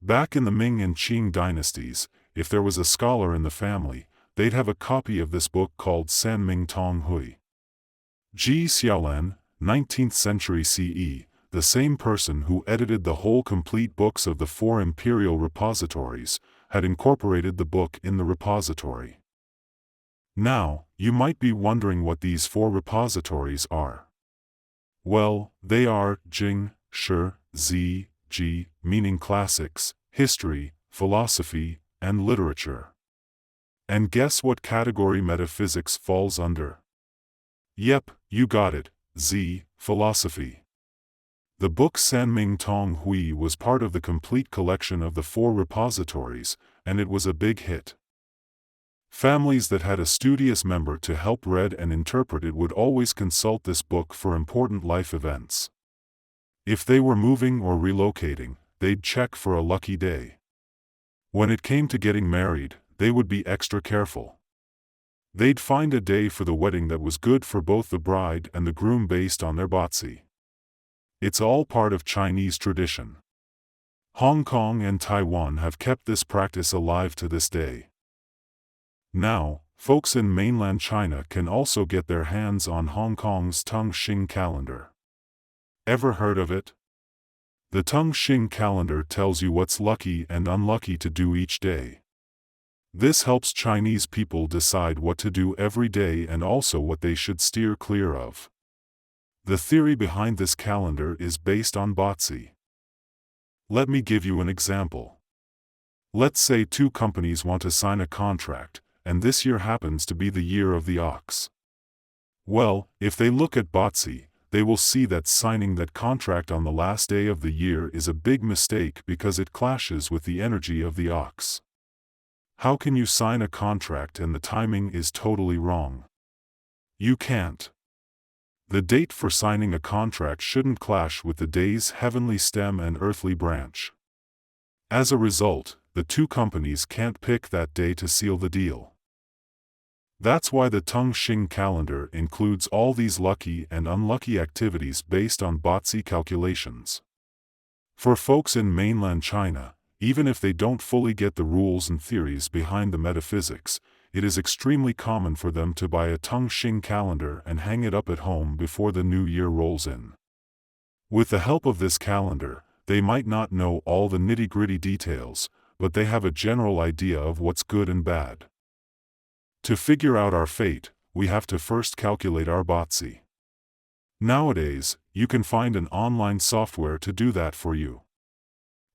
Back in the Ming and Qing dynasties, if there was a scholar in the family, they'd have a copy of this book called San Ming Tong Hui. Ji Xiaolan, 19th century CE, the same person who edited the whole complete books of the 4 imperial repositories, had incorporated the book in the repository. Now, you might be wondering what these 4 repositories are. Well, they are Jing, Shi, Zi, Ji, meaning classics, history, philosophy, and literature. And guess what category metaphysics falls under? Yep, you got it, Zi, philosophy. The book San Ming Tong Hui was part of the complete collection of the 4 repositories, and it was a big hit. Families that had a studious member to help read and interpret it would always consult this book for important life events. If they were moving or relocating, they'd check for a lucky day. When it came to getting married, they would be extra careful. They'd find a day for the wedding that was good for both the bride and the groom based on their Bazi. It's all part of Chinese tradition. Hong Kong and Taiwan have kept this practice alive to this day. Now, folks in mainland China can also get their hands on Hong Kong's Tung Shing calendar. Ever heard of it? The Tung Shing calendar tells you what's lucky and unlucky to do each day. This helps Chinese people decide what to do every day and also what they should steer clear of. The theory behind this calendar is based on Bazi. Let me give you an example. Let's say 2 companies want to sign a contract, and this year happens to be the year of the ox. Well, if they look at Bazi, they will see that signing that contract on the last day of the year is a big mistake because it clashes with the energy of the ox. How can you sign a contract and the timing is totally wrong? You can't. The date for signing a contract shouldn't clash with the day's heavenly stem and earthly branch. As a result, the 2 companies can't pick that day to seal the deal. That's why the Tung Shing calendar includes all these lucky and unlucky activities based on Bazi calculations. For folks in mainland China, even if they don't fully get the rules and theories behind the metaphysics, it is extremely common for them to buy a Tung Shing calendar and hang it up at home before the new year rolls in. With the help of this calendar, they might not know all the nitty-gritty details, but they have a general idea of what's good and bad. To figure out our fate, we have to first calculate our Bazi. Nowadays, you can find an online software to do that for you.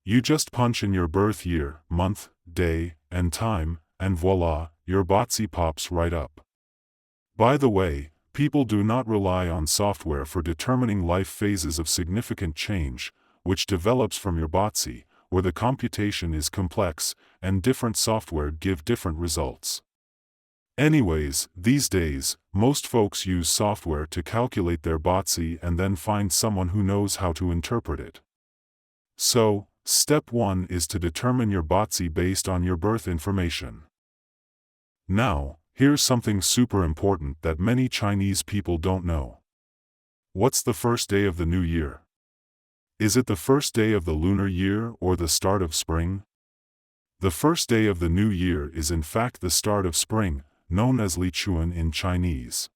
You just punch in your birth year, month, day, and time, and voila, your Bazi pops right up. By the way, people do not rely on software for determining life phases of significant change, which develops from your Bazi, where the computation is complex, and different software give different results. Anyways, these days, most folks use software to calculate their Bazi and then find someone who knows how to interpret it. So, step 1 is to determine your Bazi based on your birth information. Now, here's something super important that many Chinese people don't know. What's the first day of the new year? Is it the first day of the lunar year or the start of spring? The first day of the new year is in fact the start of spring, known as Li Chuan in Chinese.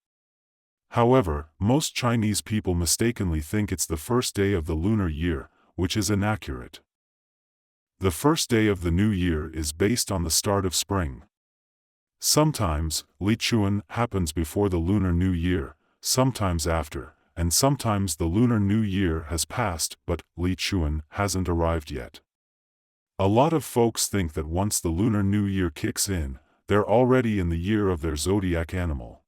However, most Chinese people mistakenly think it's the first day of the lunar year, which is inaccurate. The first day of the new year is based on the start of spring. Sometimes, Li Chuan happens before the Lunar New Year, sometimes after, and sometimes the Lunar New Year has passed but Li Chuan hasn't arrived yet. A lot of folks think that once the Lunar New Year kicks in, they're already in the year of their zodiac animal.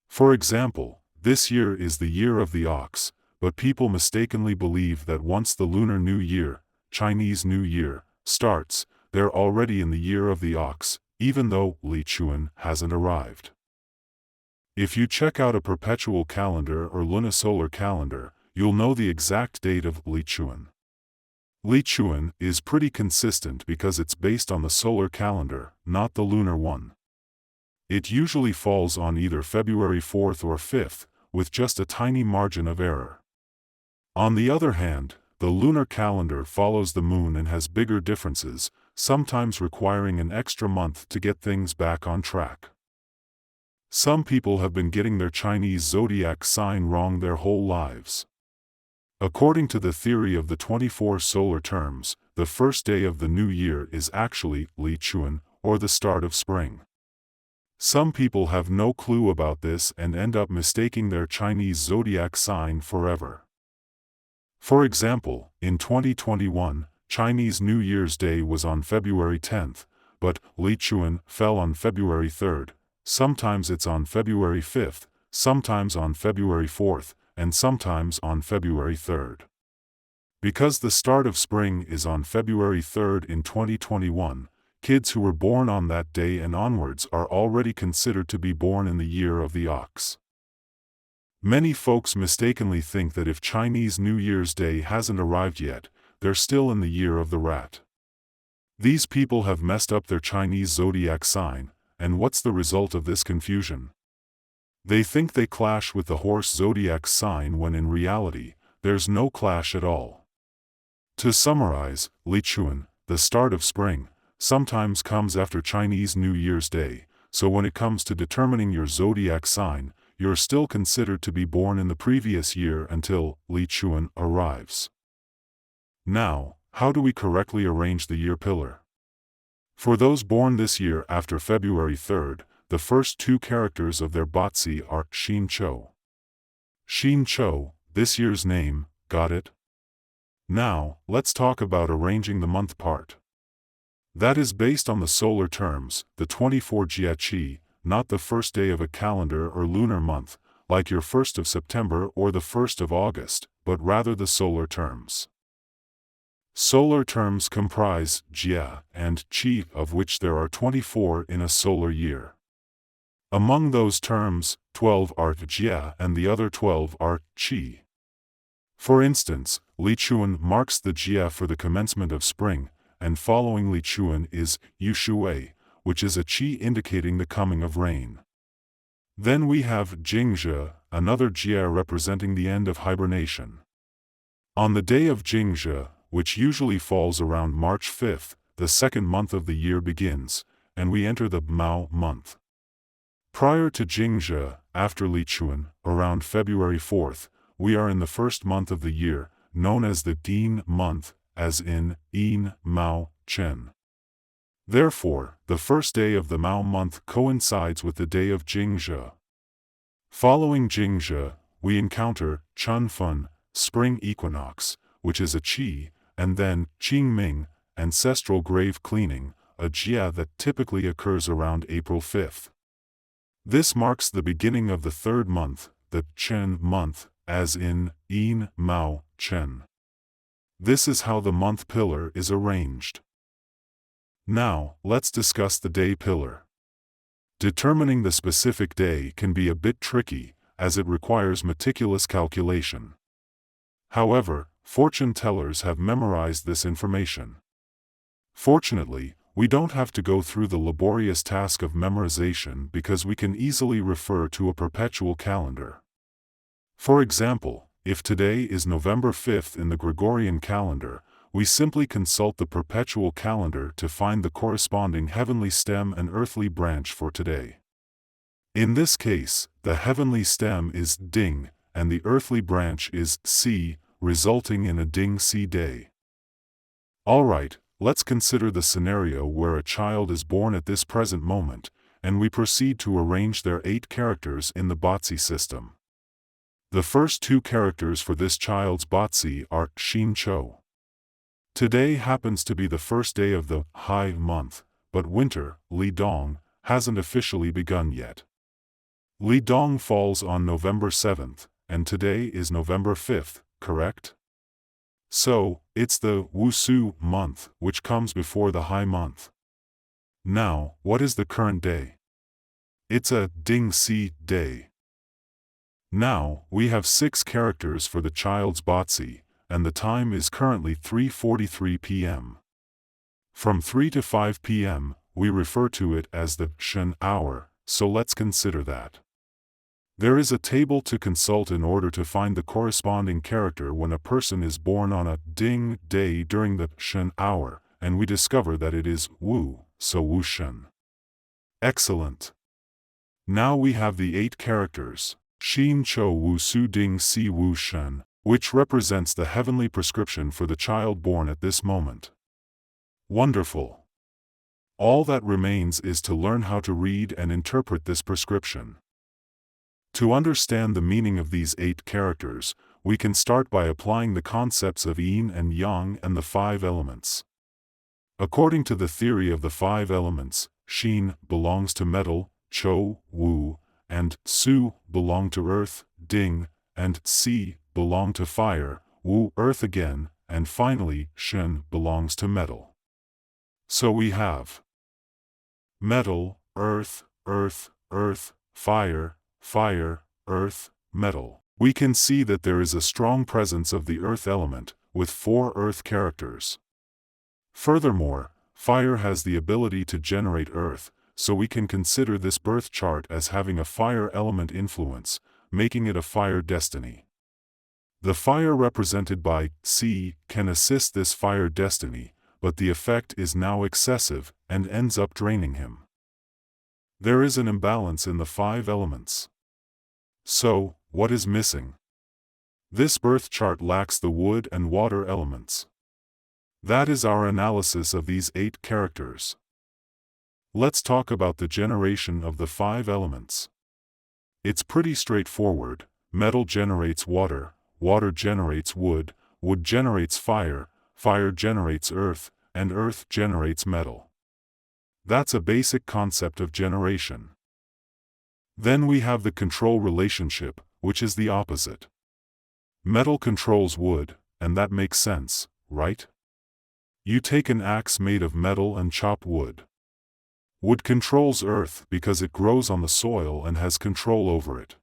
For example, this year is the year of the ox, but people mistakenly believe that once the Lunar New Year, Chinese New Year, starts, they're already in the year of the ox, even though Li Chuan hasn't arrived. If you check out a perpetual calendar or lunisolar calendar, you'll know the exact date of Li Chuan. Li Chuan is pretty consistent because it's based on the solar calendar, not the lunar one. It usually falls on either February 4th or 5th, with just a tiny margin of error. On the other hand, the lunar calendar follows the moon and has bigger differences, sometimes requiring an extra month to get things back on track. Some people have been getting their Chinese zodiac sign wrong their whole lives. According to the theory of the 24 solar terms, the first day of the new year is actually Li Chuan, or the start of spring. Some people have no clue about this and end up mistaking their Chinese zodiac sign forever. For example, in 2021, Chinese New Year's Day was on February 10th, but Li Chuan fell on February 3rd. Sometimes it's on February 5th, sometimes on February 4th, and sometimes on February 3rd. Because the start of spring is on February 3rd in 2021, kids who were born on that day and onwards are already considered to be born in the year of the ox. Many folks mistakenly think that if Chinese New Year's Day hasn't arrived yet, they're still in the year of the rat. These people have messed up their Chinese zodiac sign, and what's the result of this confusion? They think they clash with the horse zodiac sign when in reality, there's no clash at all. To summarize, Li Chuan, the start of spring, sometimes comes after Chinese New Year's Day, so when it comes to determining your zodiac sign, you're still considered to be born in the previous year until Li Chuan arrives. Now, how do we correctly arrange the year pillar? For those born this year after February 3rd, the first two characters of their Bazi are Xin Chou. Xin Chou, this year's name, got it? Now, let's talk about arranging the month part. That is based on the solar terms, the 24 Jia, not the first day of a calendar or lunar month, like your 1st of September or the 1st of August, but rather the solar terms. Solar terms comprise Jia and Qi, of which there are 24 in a solar year. Among those terms, 12 are Jia and the other 12 are Qi. For instance, Li Chuan marks the Jia for the commencement of spring, and following Li Chuan is Yu Shui, which is a Qi indicating the coming of rain. Then we have Jingzhe, another Jia representing the end of hibernation. On the day of Jingzhe, which usually falls around March 5th, the second month of the year begins, and we enter the Mao month. Prior to Jingzhe, after Li Chuan, around February 4th, we are in the first month of the year, known as the Din month, as in Yin Mao Chen. Therefore, the first day of the Mao month coincides with the day of Jingzhe. Following Jingzhe, we encounter Chun Fun, spring equinox, which is a Qi, and then Qing Ming, ancestral grave cleaning, a Jia that typically occurs around April 5th. This marks the beginning of the third month, the Chen month, as in Yin Mao Chen. This is how the month pillar is arranged. Now, let's discuss the day pillar. Determining the specific day can be a bit tricky, as it requires meticulous calculation. However, fortune tellers have memorized this information. Fortunately, we don't have to go through the laborious task of memorization because we can easily refer to a perpetual calendar. For example, if today is November 5th in the Gregorian calendar, we simply consult the perpetual calendar to find the corresponding heavenly stem and earthly branch for today. In this case, the heavenly stem is Ding, and the earthly branch is Si, resulting in a Ding Si day. Alright, let's consider the scenario where a child is born at this present moment, and we proceed to arrange their 8 characters in the Bazi system. The first 2 characters for this child's Bazi are Xin Chou. Today happens to be the first day of the Hai month, but winter, Li Dong, hasn't officially begun yet. Li Dong falls on November 7th, and today is November 5th, correct? So, it's the Wusu month, which comes before the Hai month. Now, what is the current day? It's a Ding Si day. Now, we have 6 characters for the child's Bazi, and the time is currently 3:43 p.m. From 3 to 5 p.m., we refer to it as the Shen hour, so let's consider that. There is a table to consult in order to find the corresponding character when a person is born on a ding day during the Shen hour, and we discover that it is Wu, so Wu Shen. Excellent. Now we have the 8 characters, Xin Cho Wu Su Ding Si Wu Shen, which represents the heavenly prescription for the child born at this moment. Wonderful. All that remains is to learn how to read and interpret this prescription. To understand the meaning of these 8 characters, we can start by applying the concepts of yin and yang and the 5 elements. According to the theory of the 5 elements, Xin belongs to metal, Cho, Wu, and Su belong to earth, Ding, and Si belong to fire, Wu earth again, and finally Shen belongs to metal. So we have metal, earth, earth, earth, fire, fire, earth, metal. We can see that there is a strong presence of the earth element, with 4 earth characters. Furthermore, fire has the ability to generate earth, so we can consider this birth chart as having a fire element influence, making it a fire destiny. The fire represented by Si can assist this fire destiny, but the effect is now excessive and ends up draining him. There is an imbalance in the 5 elements. So, what is missing? This birth chart lacks the wood and water elements. That is our analysis of these 8 characters. Let's talk about the generation of the 5 elements. It's pretty straightforward. Metal generates water, water generates wood, wood generates fire, fire generates earth, and earth generates metal. That's a basic concept of generation. Then we have the control relationship, which is the opposite. Metal controls wood, and that makes sense, right? You take an axe made of metal and chop wood. Wood controls earth because it grows on the soil and has control over it.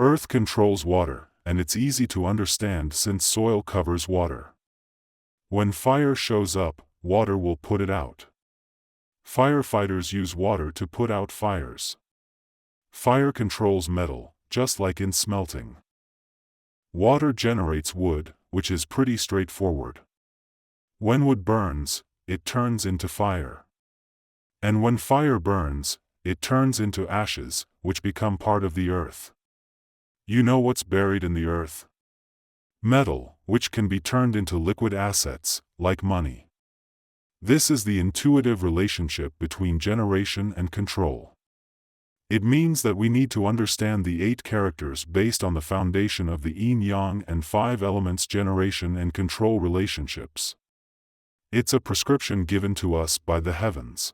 Earth controls water, and it's easy to understand since soil covers water. When fire shows up, water will put it out. Firefighters use water to put out fires. Fire controls metal, just like in smelting. Water generates wood, which is pretty straightforward. When wood burns, it turns into fire. And when fire burns, it turns into ashes, which become part of the earth. You know what's buried in the earth? Metal, which can be turned into liquid assets, like money. This is the intuitive relationship between generation and control. It means that we need to understand the 8 characters based on the foundation of the yin-yang and 5 elements generation and control relationships. It's a prescription given to us by the heavens.